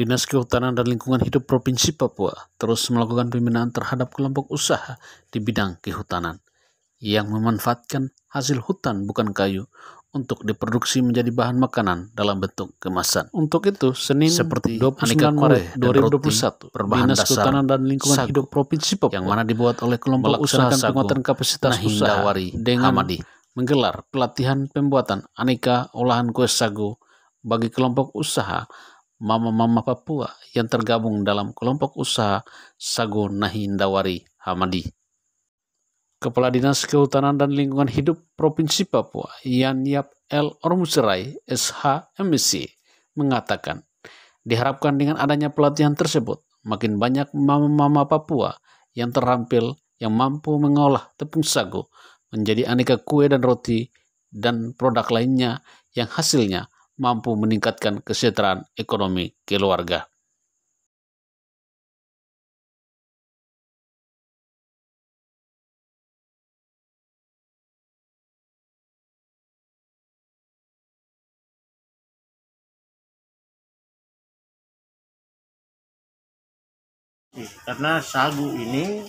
Dinas Kehutanan dan Lingkungan Hidup Provinsi Papua terus melakukan pembinaan terhadap kelompok usaha di bidang kehutanan yang memanfaatkan hasil hutan bukan kayu untuk diproduksi menjadi bahan makanan dalam bentuk kemasan. Untuk itu, Senin seperti 29 Maret 2021, Dinas Kehutanan dan Lingkungan Hidup Provinsi Papua yang mana dibuat oleh kelompok usaha penguatan kapasitas usaha dengan menggelar pelatihan pembuatan aneka olahan kue sagu bagi kelompok usaha Mama-Mama Papua yang tergabung dalam kelompok usaha Sagu Nahindawari Hamadi. Kepala Dinas Kehutanan dan Lingkungan Hidup Provinsi Papua, Yan Yap El Ormuserai, SH-MSc, mengatakan, diharapkan dengan adanya pelatihan tersebut, makin banyak mama-mama Papua yang terampil yang mampu mengolah tepung sagu menjadi aneka kue dan roti dan produk lainnya yang hasilnya mampu meningkatkan kesejahteraan ekonomi keluarga. Karena sagu ini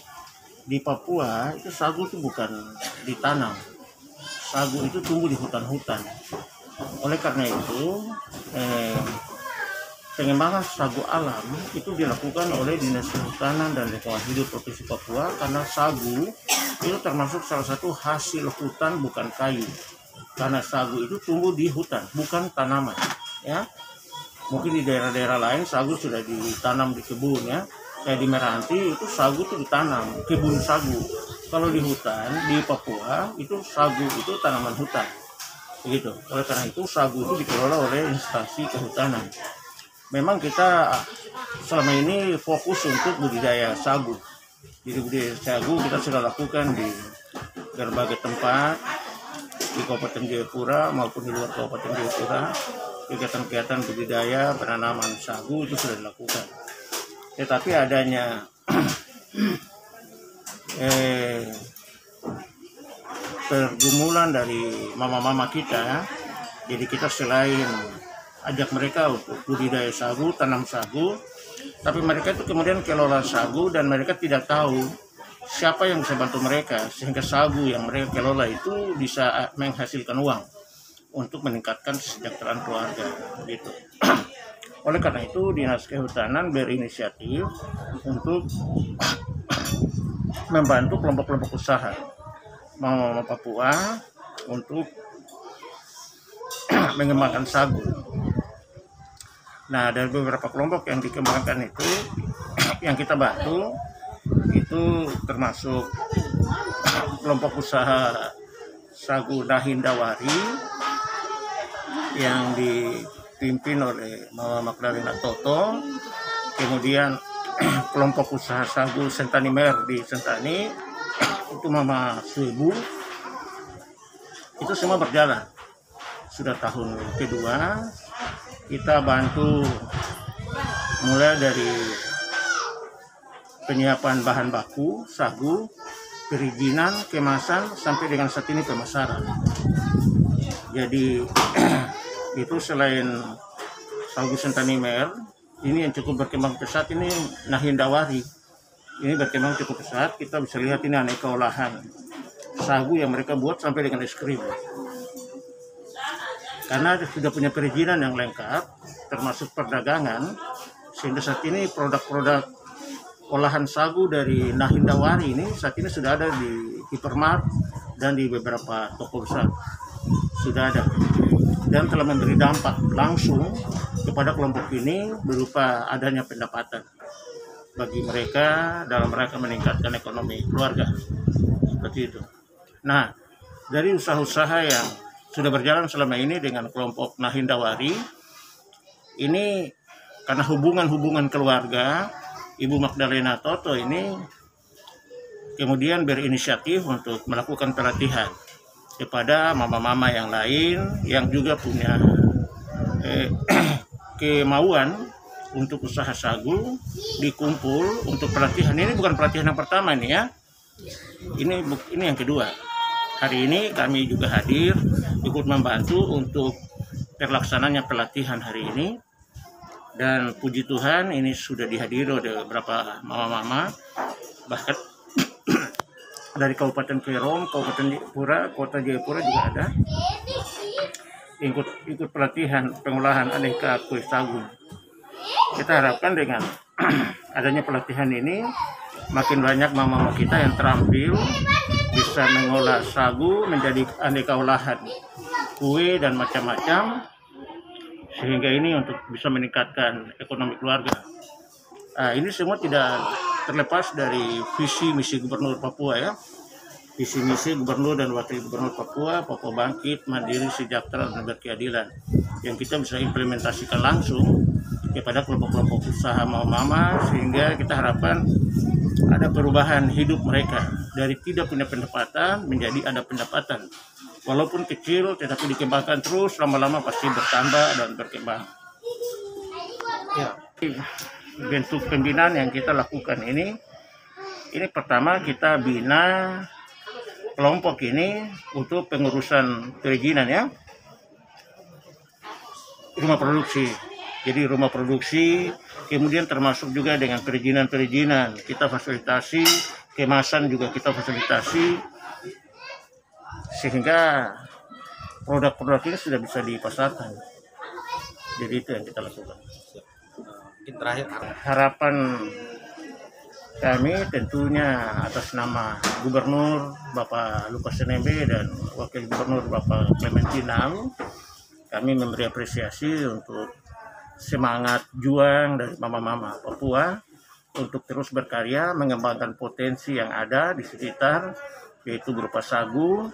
di Papua itu sagu itu bukan ditanam, sagu itu tumbuh di hutan-hutan. Oleh karena itu pengembangan sagu alam itu dilakukan oleh Dinas Kehutanan dan Lingkungan Hidup Provinsi Papua karena sagu itu termasuk salah satu hasil hutan bukan kayu. Karena sagu itu tumbuh di hutan, bukan tanaman. Ya, mungkin di daerah-daerah lain sagu sudah ditanam di kebun ya. Kayak di Meranti itu sagu itu ditanam, kebun sagu. Kalau di hutan di Papua itu sagu itu tanaman hutan. Begitu. Oleh karena itu sagu itu dikelola oleh instansi kehutanan. Memang kita selama ini fokus untuk budidaya sagu. Jadi budidaya sagu kita sudah lakukan di berbagai tempat di Kabupaten Jayapura maupun di luar Kabupaten Jayapura. Kegiatan-kegiatan budidaya penanaman sagu itu sudah dilakukan. Tetapi adanya pergumulan dari mama-mama kita, jadi kita selain ajak mereka untuk budidaya sagu, tanam sagu, tapi mereka itu kemudian kelola sagu dan mereka tidak tahu siapa yang bisa bantu mereka sehingga sagu yang mereka kelola itu bisa menghasilkan uang untuk meningkatkan kesejahteraan keluarga gitu. Oleh karena itu Dinas Kehutanan berinisiatif untuk membantu kelompok-kelompok usaha Mama-Mama Papua untuk mengembangkan sagu. Nah, dari beberapa kelompok yang dikembangkan itu yang kita bantu itu termasuk kelompok usaha Sagu Nahindawari yang dipimpin oleh Mama Magdalena Toto, kemudian kelompok usaha Sagu Sentani Mer di Sentani itu Mama Suebu. Itu semua berjalan. Sudah tahun kedua kita bantu mulai dari penyiapan bahan baku sagu, perizinan, kemasan sampai dengan saat ini pemasaran. Jadi itu selain sagu Sentani Mer, ini yang cukup berkembang pesat ini Nahindawari. Ini berkembang cukup pesat, kita bisa lihat ini aneka olahan sagu yang mereka buat sampai dengan es krim. Karena sudah punya perizinan yang lengkap, termasuk perdagangan, sehingga saat ini produk-produk olahan sagu dari Nahindawari ini saat ini sudah ada di Hipermart dan di beberapa toko besar. Sudah ada. Dan telah memberi dampak langsung kepada kelompok ini berupa adanya pendapatan bagi mereka dalam rangka meningkatkan ekonomi keluarga. Seperti itu. Nah, dari usaha-usaha yang sudah berjalan selama ini dengan kelompok Nahindawari, ini karena hubungan-hubungan keluarga, Ibu Magdalena Toto ini kemudian berinisiatif untuk melakukan pelatihan kepada mama-mama yang lain yang juga punya kemauan untuk usaha sagu, dikumpul untuk pelatihan. Ini bukan pelatihan yang pertama ini ya. Ini yang kedua. Hari ini kami juga hadir ikut membantu untuk terlaksananya pelatihan hari ini Dan puji Tuhan ini sudah dihadiri oleh beberapa mama-mama, bahkan dari Kabupaten Kerom, Kabupaten Jayapura, Kota Jayapura juga ada ikut pelatihan pengolahan aneka kue sagu. Kita harapkan dengan adanya pelatihan ini makin banyak mama-mama kita yang terampil bisa mengolah sagu menjadi aneka olahan kue dan macam-macam, sehingga ini untuk bisa meningkatkan ekonomi keluarga. Ini semua tidak terlepas dari visi misi Gubernur Papua ya. Visi misi Gubernur dan Wakil Gubernur Papua bangkit, mandiri, sejahtera, dan berkeadilan, yang kita bisa implementasikan langsung kepada kelompok-kelompok usaha mama, sehingga kita harapkan ada perubahan hidup mereka dari tidak punya pendapatan menjadi ada pendapatan, walaupun kecil tetapi dikembangkan terus, lama-lama pasti bertambah dan berkembang. Ya, bentuk pembinaan yang kita lakukan ini pertama kita bina kelompok ini untuk pengurusan perizinan ya, rumah produksi. Jadi rumah produksi, kemudian termasuk juga dengan perizinan kita fasilitasi, kemasan juga kita fasilitasi, sehingga produk-produk ini sudah bisa dipasarkan. Jadi itu yang kita lakukan. Mungkin terakhir harapan kami tentunya atas nama Gubernur Bapak Lukas NMB dan Wakil Gubernur Bapak Clementinal, kami memberi apresiasi untuk semangat juang dari mama-mama Papua untuk terus berkarya mengembangkan potensi yang ada di sekitar, yaitu berupa sagu,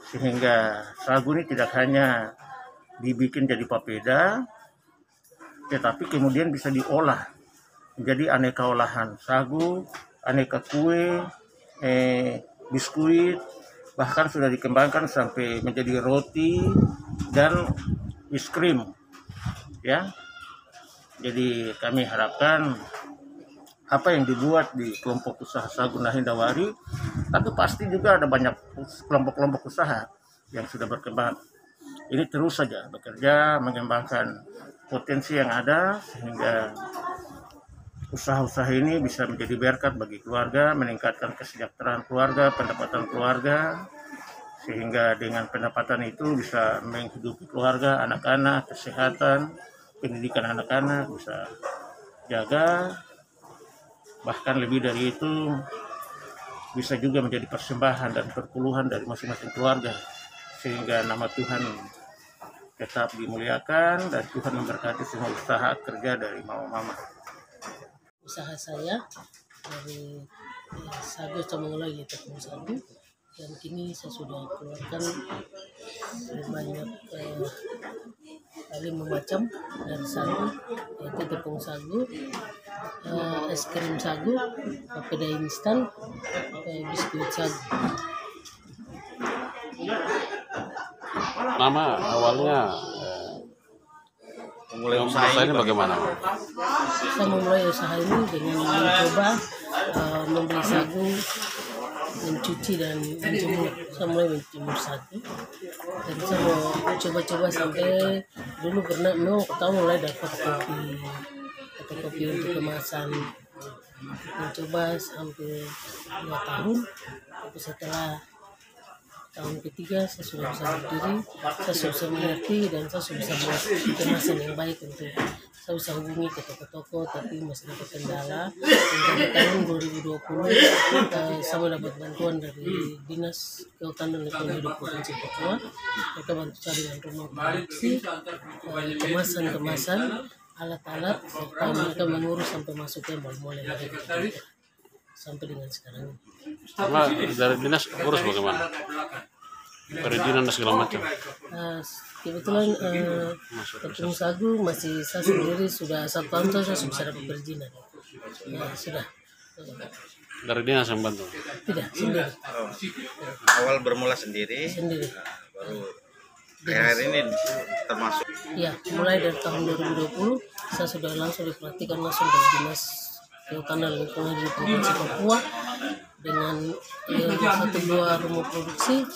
sehingga sagu ini tidak hanya dibikin jadi papeda, tetapi kemudian bisa diolah menjadi aneka olahan sagu, aneka kue, biskuit, bahkan sudah dikembangkan sampai menjadi roti dan es krim ya. Jadi kami harapkan apa yang dibuat di kelompok usaha sagu Nahindawari, tapi pasti juga ada banyak kelompok-kelompok usaha yang sudah berkembang. Ini terus saja bekerja mengembangkan potensi yang ada, sehingga usaha-usaha ini bisa menjadi berkat bagi keluarga, meningkatkan kesejahteraan keluarga, pendapatan keluarga, sehingga dengan pendapatan itu bisa menghidupi keluarga, anak-anak, kesehatan, pendidikan anak-anak bisa jaga, bahkan lebih dari itu bisa juga menjadi persembahan dan perpuluhan dari masing-masing keluarga, sehingga nama Tuhan tetap dimuliakan dan Tuhan memberkati semua usaha kerja dari mama-mama. Usaha saya dari sagu mengolah tepung sagu, dan kini saya sudah keluarkan banyak 5 macam dari sagu, yaitu tepung sagu, es krim sagu, papeda instan, biskuit sagu. Nama awalnya memulai usaha ini bagaimana? Saya memulai usaha ini dengan mencoba membeli sagu, mencuci dan menjemur. Saya mulai menjemur sagu dan saya mau coba-coba sampai dulu pernah memang pertama mulai dapat kopi untuk kemasan, mencoba sampai 2 tahun, tapi setelah tahun ketiga saya sudah bisa berdiri, saya sudah bisa mengerti, dan saya sudah bisa buat kemasan yang baik. Untuk saya bisa hubungi ke toko-toko, tapi masih dapat kendala. Dan tahun 2020 saya mendapat bantuan dari Dinas Kehutanan dan Lingkungan Hidup Provinsi Papua. Mereka bantu saya dengan rumah produksi, kemasan, alat-alat, serta mereka mengurus sampai masuk ke mal-mal yang ada di kita sampai dengan sekarang. Sama dari dinas urus bagaimana? Perizinan dan segala macam. Kebetulan tepung sagu masih saya sendiri sudah 1 tahun saya sudah bisa dapat perizinan. Sudah. Dari dinas yang bantu? Tidak, sendiri. Awal bermula sendiri. Baru akhir ini termasuk. Ya, mulai dari tahun 2020 saya sudah langsung diperhatikan langsung dari Dinas Kehutanan dan Lingkungan Hidup Provinsi Papua dengan 1-2 rumah produksi,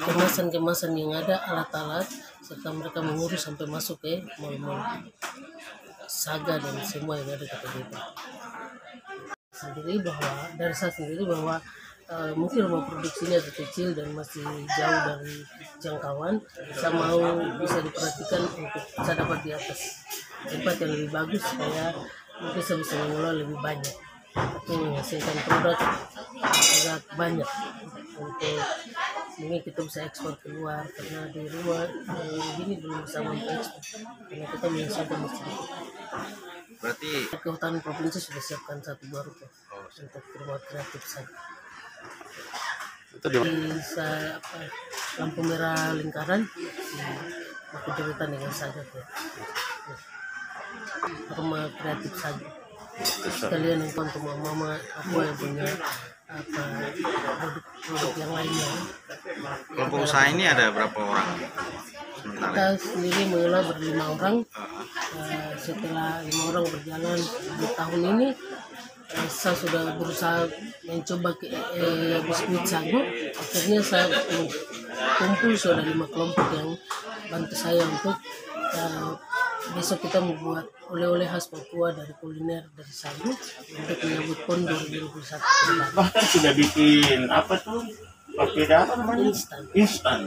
kemasan-kemasan yang ada, alat-alat, serta mereka mengurus sampai masuk ke mal-mal. Saga dan semua yang ada di KTP sendiri, bahwa dari saya sendiri bahwa mungkin rumah produksinya kecil dan masih jauh dari jangkauan, saya mau bisa diperhatikan untuk saya dapat di atas tempat yang lebih bagus supaya mungkin saya bisa mengelola lebih banyak atau menghasilkan produk agak banyak untuk mungkin kita bisa ekspor keluar, karena di rumah ini belum bisa mengekspor karena kita menyelesaikan sedikit. Berarti Kehutanan provinsi sudah siapkan 1 buah ruko untuk rumah kreatif saja. Itu di Bisa lampu merah lingkaran aku cerita dengan saja tuh. Rumah kreatif saja. Sekalian untuk mama apa yang punya produk yang lainnya. kelompok usaha ini ada berapa orang? Sementara Kita sendiri mengelola ber5 orang. Setelah 5 orang berjalan di tahun ini, saya sudah berusaha mencoba biskuit sagu. Akhirnya saya kumpul sudah 5 kelompok yang bantu saya untuk besok kita membuat oleh-oleh khas Papua dari kuliner dari sagu untuk menyambut PON 2021. Bahkan sudah bikin apa tuh? Pakai apa namanya? Instan. Instan.